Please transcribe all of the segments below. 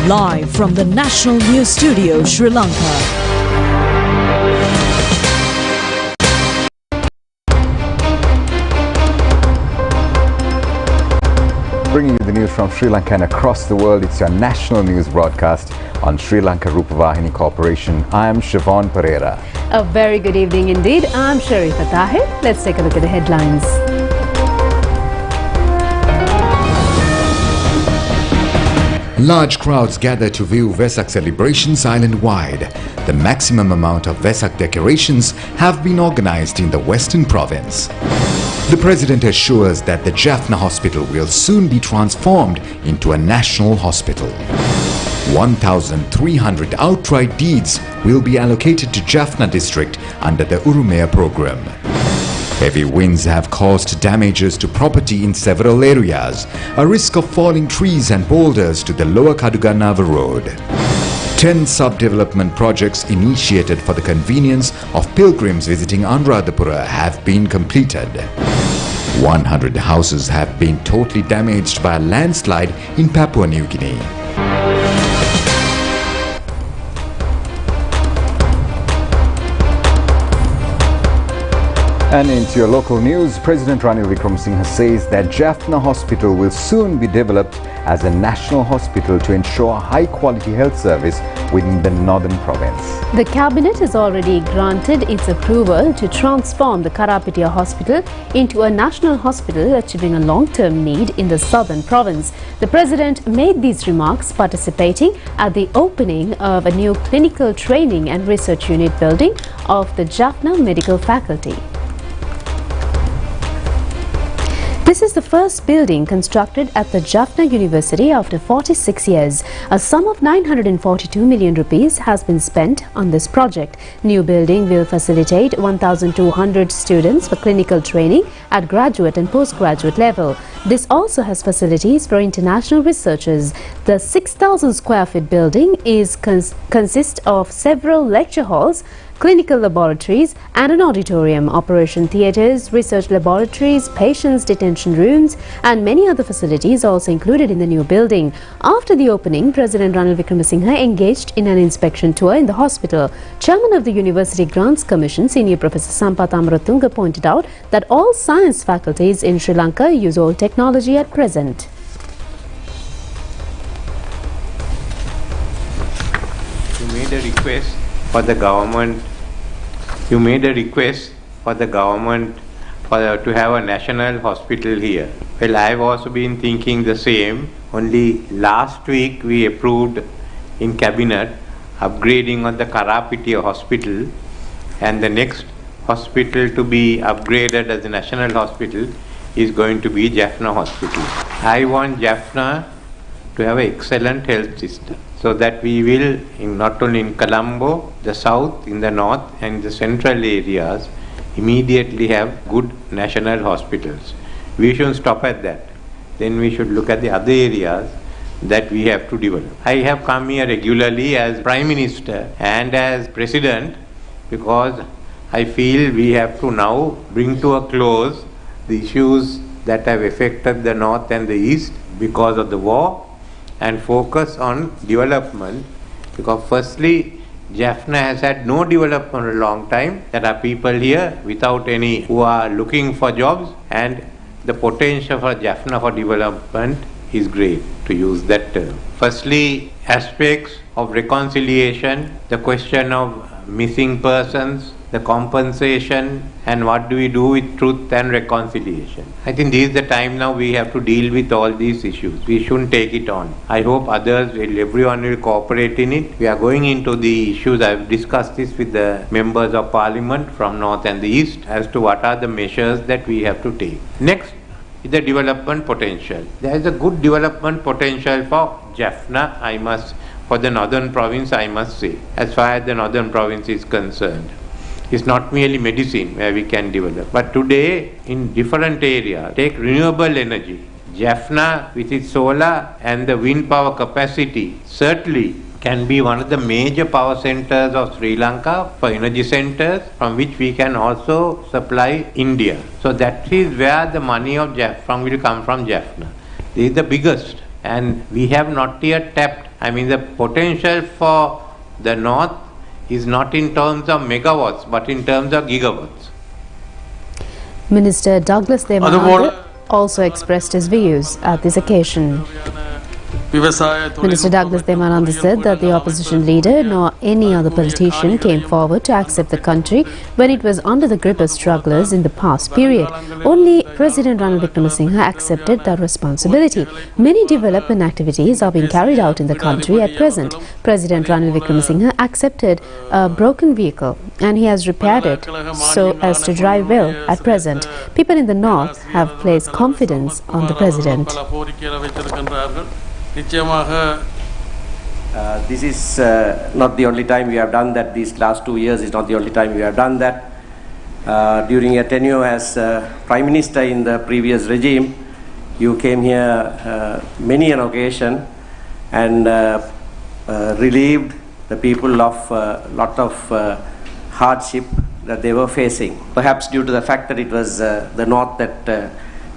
Live from the National News Studio, Sri Lanka. Bringing you the news from Sri Lanka and across the world, it's your national news broadcast on Sri Lanka Rupavahini Corporation. I am Siobhan Pereira. A very good evening indeed. I'm Sharifah Tahir. Let's take a look at the headlines. Large crowds gather to view Vesak celebrations island-wide. The maximum amount of Vesak decorations have been organized in the Western Province. The President assures that the Jaffna hospital will soon be transformed into a national hospital. 1,300 outright deeds will be allocated to Jaffna district under the Urumaya program. Heavy winds have caused damages to property in several areas, a risk of falling trees and boulders to the lower Kaduganava road. 10 sub-development projects initiated for the convenience of pilgrims visiting Anuradhapura have been completed. 100 houses have been totally damaged by a landslide in Papua New Guinea. And into your local news, President Ranil Wickremesinghe says that Jaffna Hospital will soon be developed as a national hospital to ensure high-quality health service within the Northern Province. The Cabinet has already granted its approval to transform the Karapitia Hospital into a national hospital, achieving a long-term need in the Southern Province. The President made these remarks participating at the opening of a new clinical training and research unit building of the Jaffna Medical Faculty. This is the first building constructed at the Jaffna University after 46 years. A sum of 942 million rupees has been spent on this project. New building will facilitate 1,200 students for clinical training at graduate and postgraduate level. This also has facilities for international researchers. The 6,000 square feet building consists of several lecture halls, clinical laboratories and an auditorium, operation theatres, research laboratories, patients' detention rooms and many other facilities also included in the new building. After the opening, President Ranil Wickremesinghe engaged in an inspection tour in the hospital. Chairman of the University Grants Commission, Senior Professor Sampath Amaratunga, pointed out that all science faculties in Sri Lanka use old technology at present. You made a request for the government. You made a request for the government to have a national hospital here. Well, I have also been thinking the same. Only last week we approved in Cabinet upgrading of the Karapitia Hospital, and the next hospital to be upgraded as a national hospital is going to be Jaffna Hospital. I want Jaffna to have an excellent health system, so that we will, not only in Colombo, the south, in the north and the central areas, immediately have good national hospitals. We shouldn't stop at that. Then we should look at the other areas that we have to develop. I have come here regularly as Prime Minister and as President because I feel we have to now bring to a close the issues that have affected the north and the east because of the war, and focus on development, because firstly Jaffna has had no development for a long time. There are people here without any who are looking for jobs, and the potential for Jaffna for development is great, to use that term. Firstly, aspects of reconciliation, the question of missing persons, the compensation, and what do we do with truth and reconciliation. I think this is the time now we have to deal with all these issues. We shouldn't take it on. I hope everyone will cooperate in it. We are going into the issues. I have discussed this with the members of parliament from north and the east as to what are the measures that we have to take. Next is the development potential. There is a good development potential for Jaffna, for the northern province, I must say, as far as the northern province is concerned. It's not merely medicine where we can develop. But today, in different areas, take renewable energy. Jaffna, with its solar and the wind power capacity, certainly can be one of the major power centers of Sri Lanka for energy centers, from which we can also supply India. So that is where the money of Jaffna will come from. Jaffna. This is the biggest, and we have not yet tapped I mean, the potential for the north is not in terms of megawatts, but in terms of gigawatts. Minister Douglas Devananda also expressed his views at this occasion. Minister Douglas Devananda said that the opposition leader nor any other politician came forward to accept the country when it was under the grip of strugglers in the past period. Only President Ranil Wickremesinghe accepted that responsibility. Many development activities are being carried out in the country at present. President Ranil Wickremesinghe accepted a broken vehicle and he has repaired it so as to drive well at present. People in the north have placed confidence on the president. This is not the only time we have done that. These last 2 years is not the only time we have done that. During your tenure as Prime Minister in the previous regime, you came here many an occasion and relieved the people of lot of hardship that they were facing. Perhaps due to the fact that it was the North that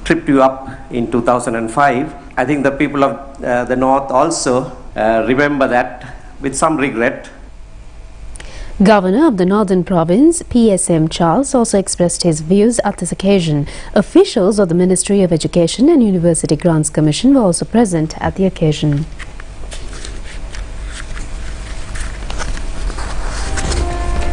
tripped you up in 2005. I think the people of the North also remember that with some regret. Governor of the Northern Province, PSM Charles, also expressed his views at this occasion. Officials of the Ministry of Education and University Grants Commission were also present at the occasion.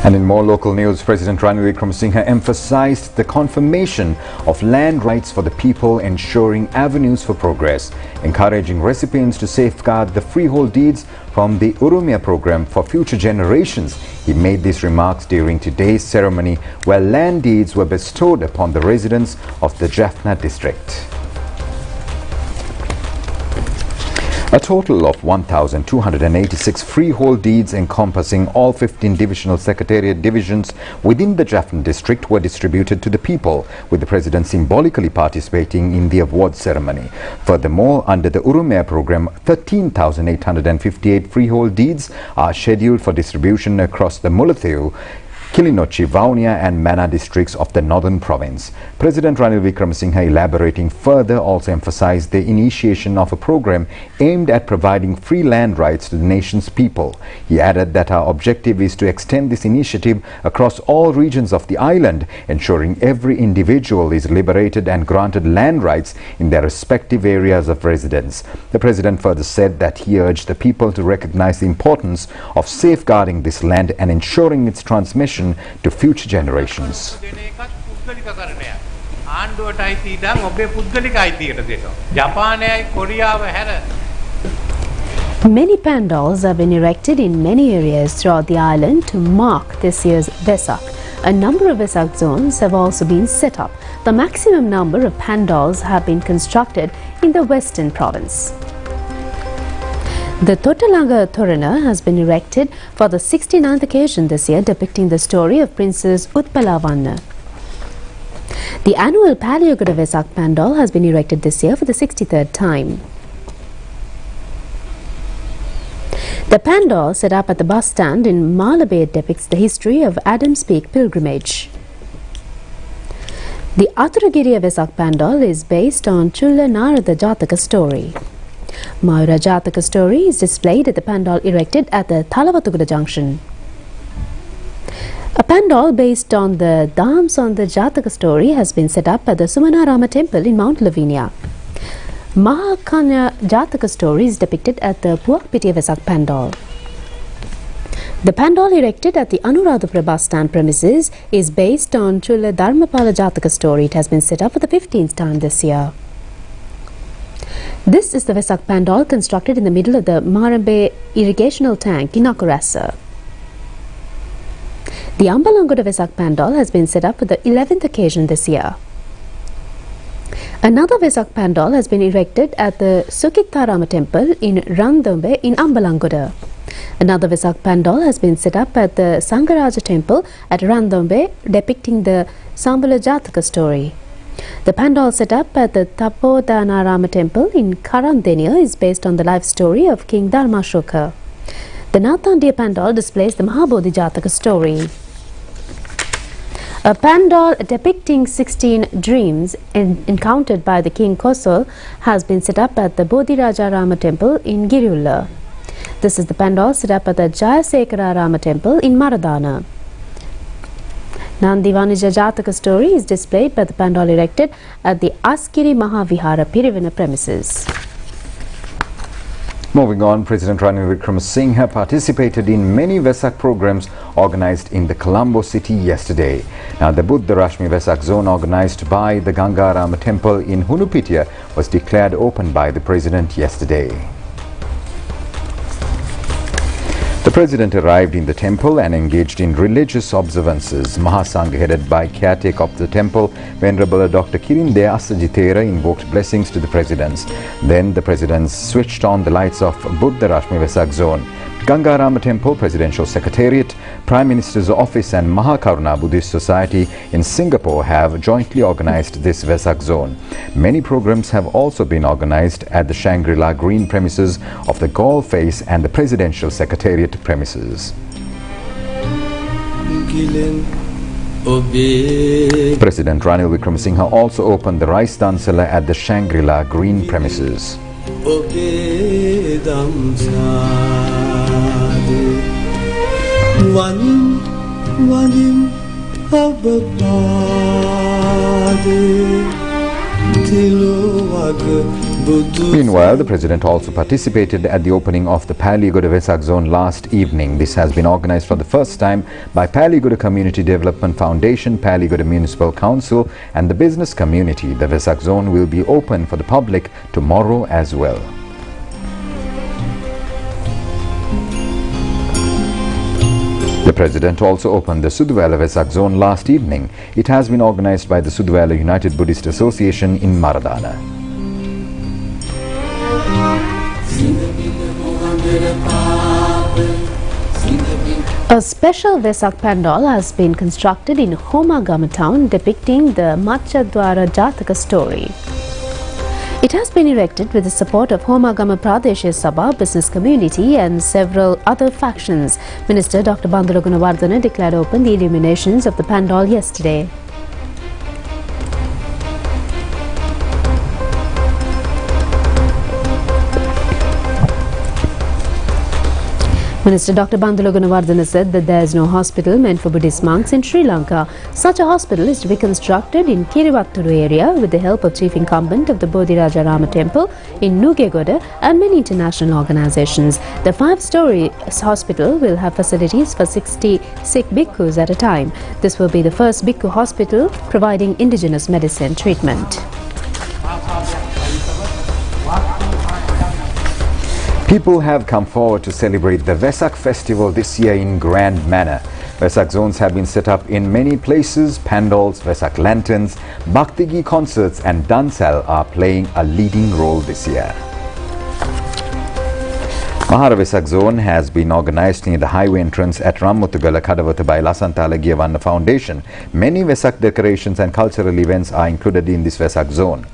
And in more local news, President Ranil Wickremesinghe emphasized the confirmation of land rights for the people, ensuring avenues for progress, encouraging recipients to safeguard the freehold deeds from the Urumia program for future generations. He made these remarks during today's ceremony where land deeds were bestowed upon the residents of the Jaffna district. A total of 1,286 freehold deeds encompassing all 15 divisional secretariat divisions within the Jaffna district were distributed to the people, with the President symbolically participating in the award ceremony. Furthermore, under the Urumea program, 13,858 freehold deeds are scheduled for distribution across the Mullatheu, Kilinochchi, Vaunia and Mana districts of the Northern Province. President Ranil Wickremesinghe, elaborating further, also emphasized the initiation of a program aimed at providing free land rights to the nation's people. He added that our objective is to extend this initiative across all regions of the island, ensuring every individual is liberated and granted land rights in their respective areas of residence. The President further said that he urged the people to recognize the importance of safeguarding this land and ensuring its transmission to future generations. Many pandals have been erected in many areas throughout the island to mark this year's Vesak. A number of Vesak zones have also been set up. The maximum number of pandals have been constructed in the Western Province. The Totalanga Torana has been erected for the 69th occasion this year, depicting the story of Princess Utpalavanna. The annual Palayogoda Vesak Pandal has been erected this year for the 63rd time. The pandal set up at the bus stand in Malabay depicts the history of Adams Peak pilgrimage. The Athuragiriya Vesak Pandal is based on Chulla Narada Jataka story. Mayura Jataka story is displayed at the pandal erected at the Thalawathugoda junction. A pandal based on the Dams on the Jataka story has been set up at the Sumanarama temple in Mount Lavinia. Mahakanya Jataka story is depicted at the Puakpitiya Vesak pandal. The pandal erected at the Anuradhapura bus stand premises is based on Chulla Dharmapala Jataka story. It has been set up for the 15th time this year. This is the Vesak pandal constructed in the middle of the Marambe irrigational tank in Akurasa. The Ambalangoda Vesak pandal has been set up for the 11th occasion this year. Another Vesak pandal has been erected at the Sukittarama temple in Randombe in Ambalangoda. Another Vesak pandal has been set up at the Sangaraja temple at Randombe, depicting the Sambala Jataka story. The pandal set up at the Tapodanarama temple in Karandenia is based on the life story of King Dharmashoka. The Nathandiya pandal displays the Mahabodhi Jataka story. A pandal depicting 16 dreams encountered by the King Kosal has been set up at the Bodhiraja Rama temple in Girulla. This is the pandal set up at the Jayasekararama temple in Maradana. Nandi Vanija Jataka story is displayed by the pandal erected at the Askiri Mahavihara Pirivana premises. Moving on, President Ranil Wickremesinghe participated in many Vesak programs organized in the Colombo city yesterday. Now, the Buddha Rashmi Vesak zone organized by the Gangarama temple in Hunupitiya was declared open by the President yesterday. The President arrived in the temple and engaged in religious observances. Mahasangha, headed by caretaker of the temple, Venerable Dr. Kirinde Asajitera, invoked blessings to the Presidents. Then the Presidents switched on the lights of Buddha Rashmi Vesak zone. Gangarama Temple, Presidential Secretariat, Prime Minister's Office and Mahakaruna Buddhist Society in Singapore have jointly organized this Vesak zone. Many programs have also been organized at the Shangri-La Green premises of the Gaul Face and the Presidential Secretariat premises. President Ranil Wickremesinghe also opened the rice dansala at the Shangri-La Green premises. Meanwhile, the President also participated at the opening of the Paliguda Vesak zone last evening. This has been organized for the first time by Paliguda Community Development Foundation, Paliguda Municipal Council and the business community. The Vesak zone will be open for the public tomorrow as well. The President also opened the Suduvela Vesak zone last evening. It has been organized by the Suduvela United Buddhist Association in Maradana. A special Vesak pandal has been constructed in Homagama town depicting the Machadwara Jataka story. It has been erected with the support of Homagama Pradeshya Sabha, business community and several other factions. Minister Dr. Bandula Gunawardena declared open the illuminations of the pandal yesterday. Minister Dr. Bandula Gunawardena said that there is no hospital meant for Buddhist monks in Sri Lanka. Such a hospital is to be constructed in Kirivatturu area with the help of chief incumbent of the Bodhirajarama temple in Nugegoda and many international organizations. The 5-story hospital will have facilities for 60 sick bhikkhus at a time. This will be the first bhikkhu hospital providing indigenous medicine treatment. People have come forward to celebrate the Vesak festival this year in grand manner. Vesak zones have been set up in many places. Pandals, Vesak lanterns, Bhaktigi concerts and Dansal are playing a leading role this year. Mahara Vesak zone has been organized near the highway entrance at Rammutugala Kadavata by Lasantala Giyavanna Foundation. Many Vesak decorations and cultural events are included in this Vesak zone.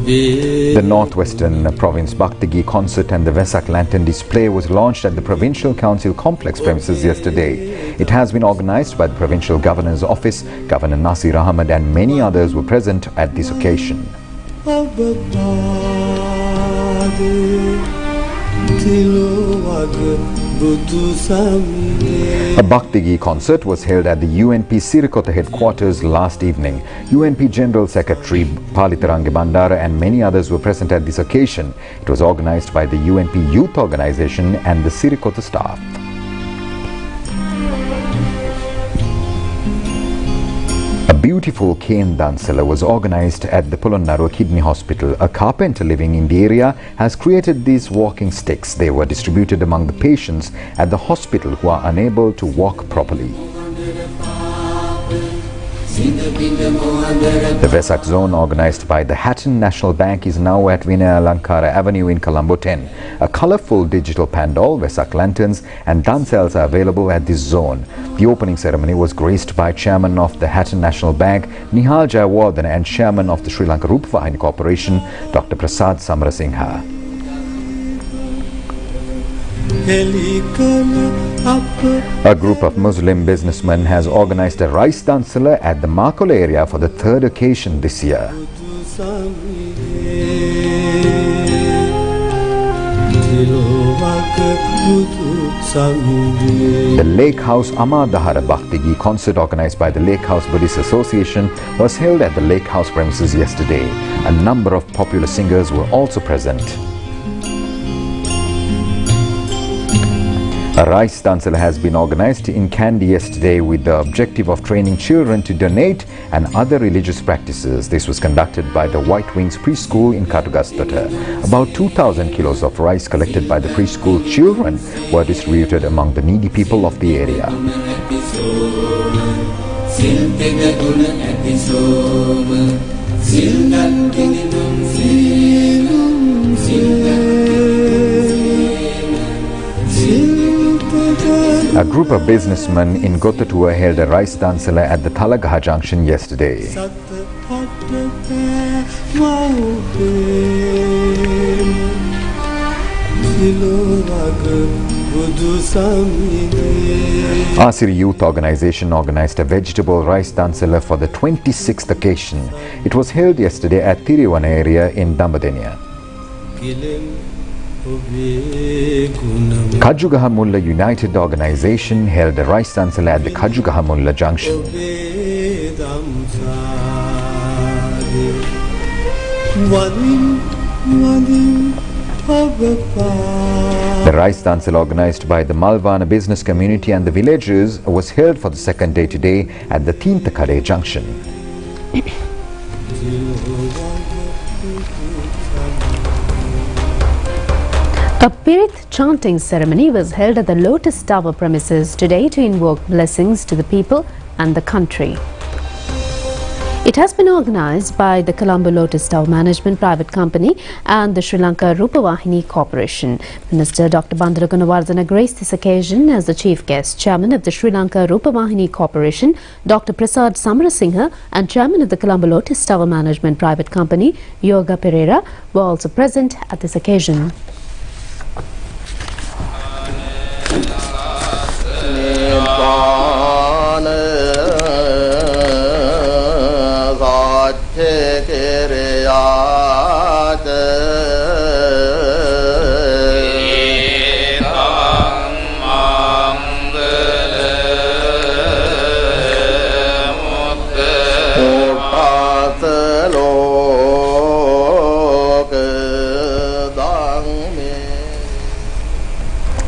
The Northwestern Province Bhaktigi concert and the Vesak lantern display was launched at the Provincial Council complex premises yesterday. It has been organized by the Provincial Governor's Office. Governor Nasir Ahmed and many others were present at this occasion. A Bhaktigi concert was held at the UNP Sirikota headquarters last evening. UNP General Secretary Palitarange Bandara and many others were present at this occasion. It was organized by the UNP Youth Organization and the Sirikota staff. A beautiful cane dansala was organized at the Polonnaruwa Kidney Hospital. A carpenter living in the area has created these walking sticks. They were distributed among the patients at the hospital who are unable to walk properly. The Vesak zone, organized by the Hatton National Bank, is now at Vinaya Alankara Avenue in Colombo 10. A colorful digital pandal, Vesak lanterns and dancels are available at this zone. The opening ceremony was graced by Chairman of the Hatton National Bank, Nihal Jayawardene, and Chairman of the Sri Lanka Rupavahini Corporation, Dr. Prasad Samarasinghe. A group of Muslim businessmen has organized a rice dancela at the Makola area for the third occasion this year. The Lake House Amadahara Bhaktigi concert, organized by the Lake House Buddhist Association, was held at the Lake House premises yesterday. A number of popular singers were also present. A rice dancela has been organized in Kandy yesterday with the objective of training children to donate and other religious practices. This was conducted by the White Wings Preschool in Katugastata. About 2,000 kilos of rice collected by the preschool children were distributed among the needy people of the area. A group of businessmen in Gotatua held a rice dancela at the Talagaha Junction yesterday. Asiri Youth Organization organized a vegetable rice dancela for the 26th occasion. It was held yesterday at Tiriwana area in Dambadeniya. Kajugaha Mulla United Organization held a rice dancela at the Kajugaha Mulla Junction. The rice dancela, organized by the Malvana business community and the villagers, was held for the second day today at the Tintakade Junction. A Pirith chanting ceremony was held at the Lotus Tower premises today to invoke blessings to the people and the country. It has been organized by the Colombo Lotus Tower Management Private Company and the Sri Lanka Rupavahini Corporation. Minister Dr. Bandara Gunawardena graced this occasion as the chief guest. Chairman of the Sri Lanka Rupavahini Corporation, Dr. Prasad Samarasinghe, and Chairman of the Colombo Lotus Tower Management Private Company, Yoga Pereira, were also present at this occasion.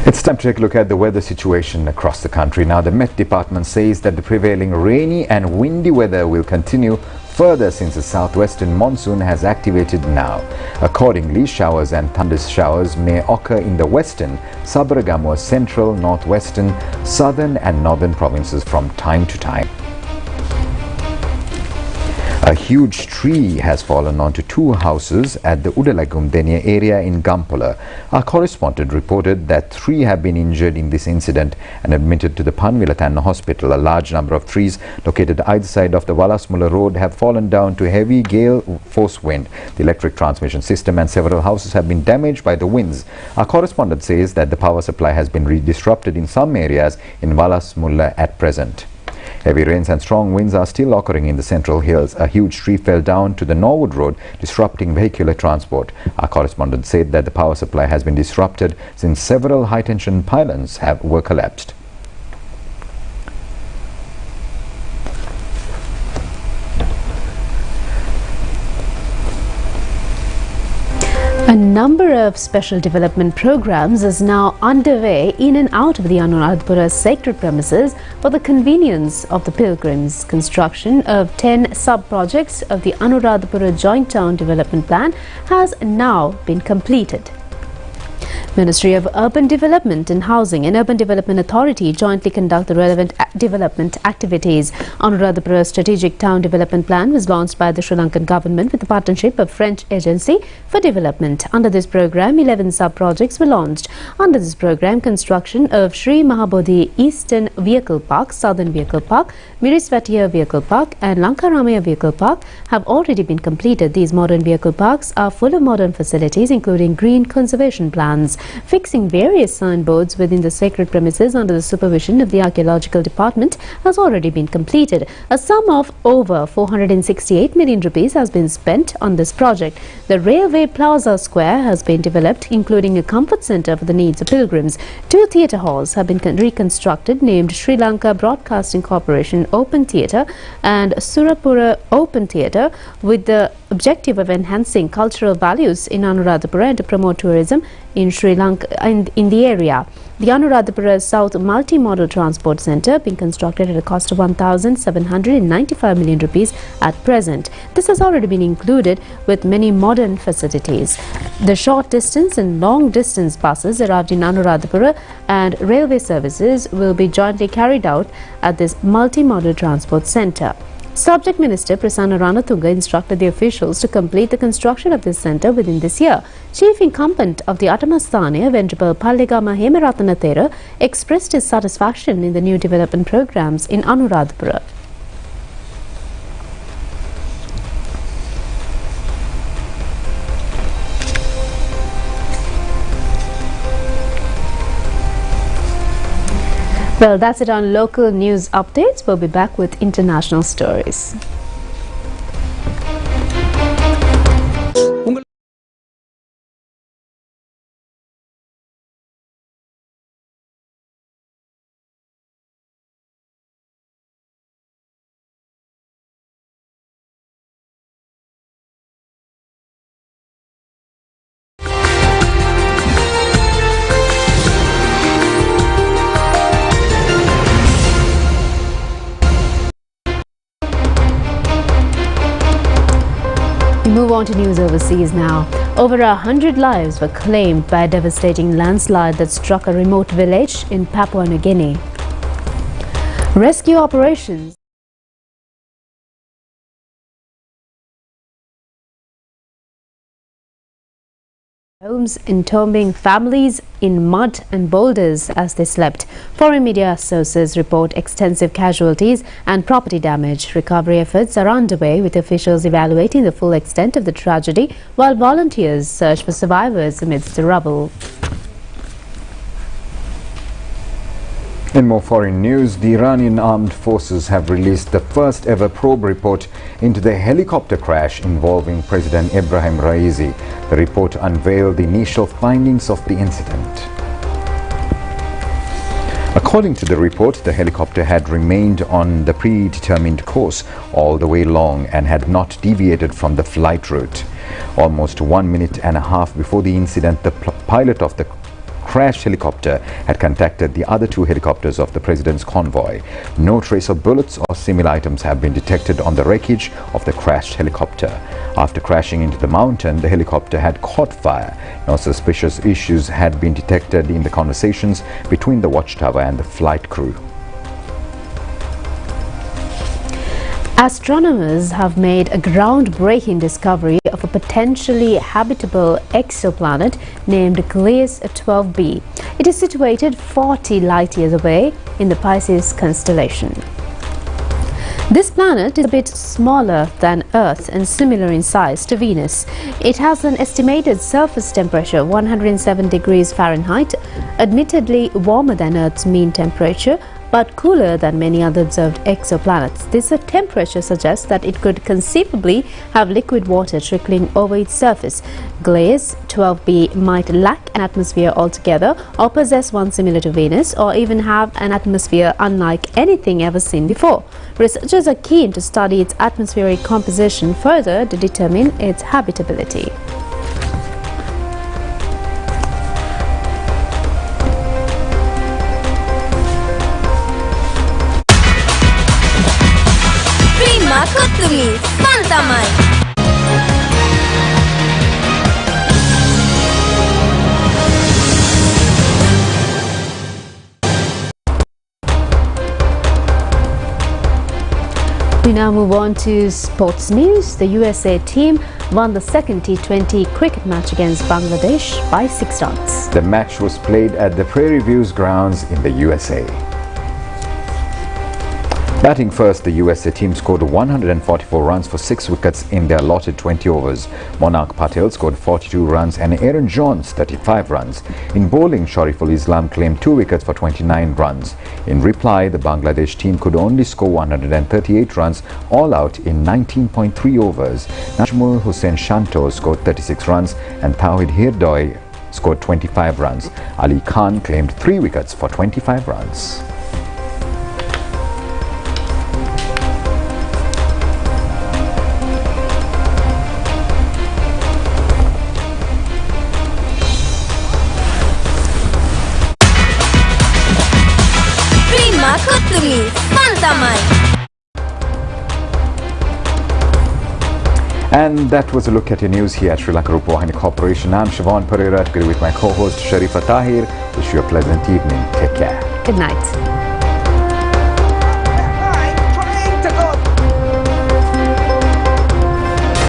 It's time to take a look at the weather situation across the country. Now, the Met Department says that the prevailing rainy and windy weather will continue further since the southwestern monsoon has activated now. Accordingly, showers and thunder showers may occur in the western, Sabaragamuwa, central, northwestern, southern and northern provinces from time to time. A huge tree has fallen onto two houses at the Udalagumdenia area in Gampola. Our correspondent reported that 3 have been injured in this incident and admitted to the Panvilatanna hospital. A large number of trees located either side of the Walasmula road have fallen down to heavy gale force wind. The electric transmission system and several houses have been damaged by the winds. Our correspondent says that the power supply has been disrupted in some areas in Walasmula at present. Heavy rains and strong winds are still occurring in the central hills. A huge tree fell down to the Norwood Road, disrupting vehicular transport. Our correspondent said that the power supply has been disrupted since several high-tension pylons were collapsed. A number of special development programs is now underway in and out of the Anuradhapura sacred premises for the convenience of the pilgrims. Construction of 10 sub-projects of the Anuradhapura Joint Town Development Plan has now been completed. Ministry of Urban Development and Housing and Urban Development Authority jointly conduct the relevant development activities. Anuradhapura Strategic Town Development Plan was launched by the Sri Lankan government with the partnership of French Agency for Development. Under this program, 11 sub-projects were launched. Under this program, construction of Sri Mahabodhi Eastern Vehicle Park, Southern Vehicle Park, Mirisvatiya Vehicle Park and Lankaramaya Vehicle Park have already been completed. These modern vehicle parks are full of modern facilities including green conservation plans. Fixing various signboards within the sacred premises under the supervision of the Archaeological Department has already been completed. A sum of over 468 million rupees has been spent on this project. The Railway Plaza Square has been developed, including a comfort centre for the needs of pilgrims. 2 theatre halls have been reconstructed, named Sri Lanka Broadcasting Corporation Open Theatre and Surapura Open Theatre, with the objective of enhancing cultural values in Anuradhapura and to promote tourism in Sri Lanka in the area. The Anuradhapura South Multi-Modal Transport Centre being constructed at a cost of 1,795 million rupees at present. This has already been included with many modern facilities. The short distance and long distance buses arrived in Anuradhapura and railway services will be jointly carried out at this multi-modal transport centre. Subject Minister Prasanna Ranatunga instructed the officials to complete the construction of this centre within this year. Chief Incumbent of the Atamasthane, Venerable Pallegama Hemarathana Thera, expressed his satisfaction in the new development programs in Anuradhapura. Well, that's it on local news updates. We'll be back with international stories. Move on to news overseas now. Over 100 lives were claimed by a devastating landslide that struck a remote village in Papua New Guinea. Rescue operations homes entombing families in mud and boulders as they slept. Foreign media sources report extensive casualties and property damage. Recovery efforts are underway, with officials evaluating the full extent of the tragedy while volunteers search for survivors amidst the rubble. In more foreign news, the Iranian armed forces have released the first ever probe report into the helicopter crash involving President Ebrahim Raisi. The report unveiled the initial findings of the incident. According to the report, the helicopter had remained on the predetermined course all the way along and had not deviated from the flight route. Almost 1.5 minutes before the incident, the pilot of the crashed helicopter had contacted the other 2 helicopters of the president's convoy. No trace of bullets or similar items have been detected on the wreckage of the crashed helicopter. After crashing into the mountain, the helicopter had caught fire. No suspicious issues had been detected in the conversations between the watchtower and the flight crew. Astronomers have made a groundbreaking discovery of a potentially habitable exoplanet named Gliese 12b. It is situated 40 light years away in the Pisces constellation. This planet is a bit smaller than Earth and similar in size to Venus. It has an estimated surface temperature of 107 degrees Fahrenheit, admittedly warmer than Earth's mean temperature, but cooler than many other observed exoplanets. This temperature suggests that it could conceivably have liquid water trickling over its surface. Gliese 12b might lack an atmosphere altogether, or possess one similar to Venus, or even have an atmosphere unlike anything ever seen before. Researchers are keen to study its atmospheric composition further to determine its habitability. We now move on to sports news. The USA team won the second T20 cricket match against Bangladesh by 6 runs. The match was played at the Prairie Views grounds in the USA. Batting first, the USA team scored 144 runs for 6 wickets in their allotted 20 overs. Monarch Patel scored 42 runs and Aaron Jones 35 runs. In bowling, Shariful Islam claimed 2 wickets for 29 runs. In reply, the Bangladesh team could only score 138 runs all out in 19.3 overs. Najmul Hussain Shanto scored 36 runs and Tawhid Hirdoy scored 25 runs. Ali Khan claimed 3 wickets for 25 runs. And that was a look at your news here at Sri Lanka Rupavahini Corporation. I'm Siobhan Pereira, together with my co-host Sharifa Tahir. Wish you a pleasant evening. Take care. Good night.